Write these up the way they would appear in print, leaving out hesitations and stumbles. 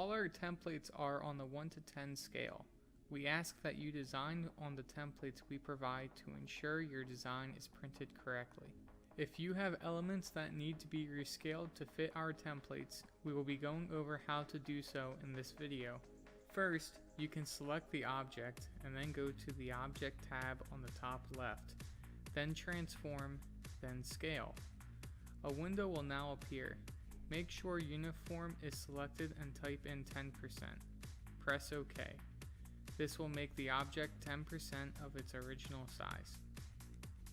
All our templates are on the 1 to 10 scale. We ask that you design on the templates we provide to ensure your design is printed correctly. If you have elements that need to be rescaled to fit our templates, we will be going over how to do so in this video. First, you can select the object and then go to the Object tab on the top left, then Transform, then Scale. A window will now appear. Make sure Uniform is selected and type in 10%. Press OK. This will make the object 10% of its original size.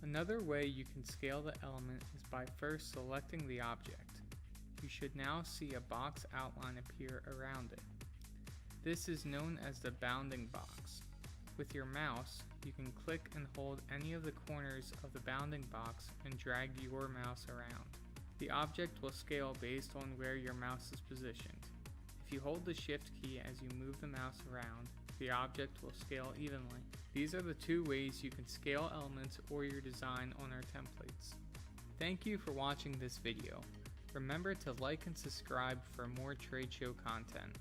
Another way you can scale the element is by first selecting the object. You should now see a box outline appear around it. This is known as the bounding box. With your mouse, you can click and hold any of the corners of the bounding box and drag your mouse around. The object will scale based on where your mouse is positioned. If you hold the Shift key as you move the mouse around, the object will scale evenly. These are the two ways you can scale elements or your design on our templates. Thank you for watching this video. Remember to like and subscribe for more trade show content.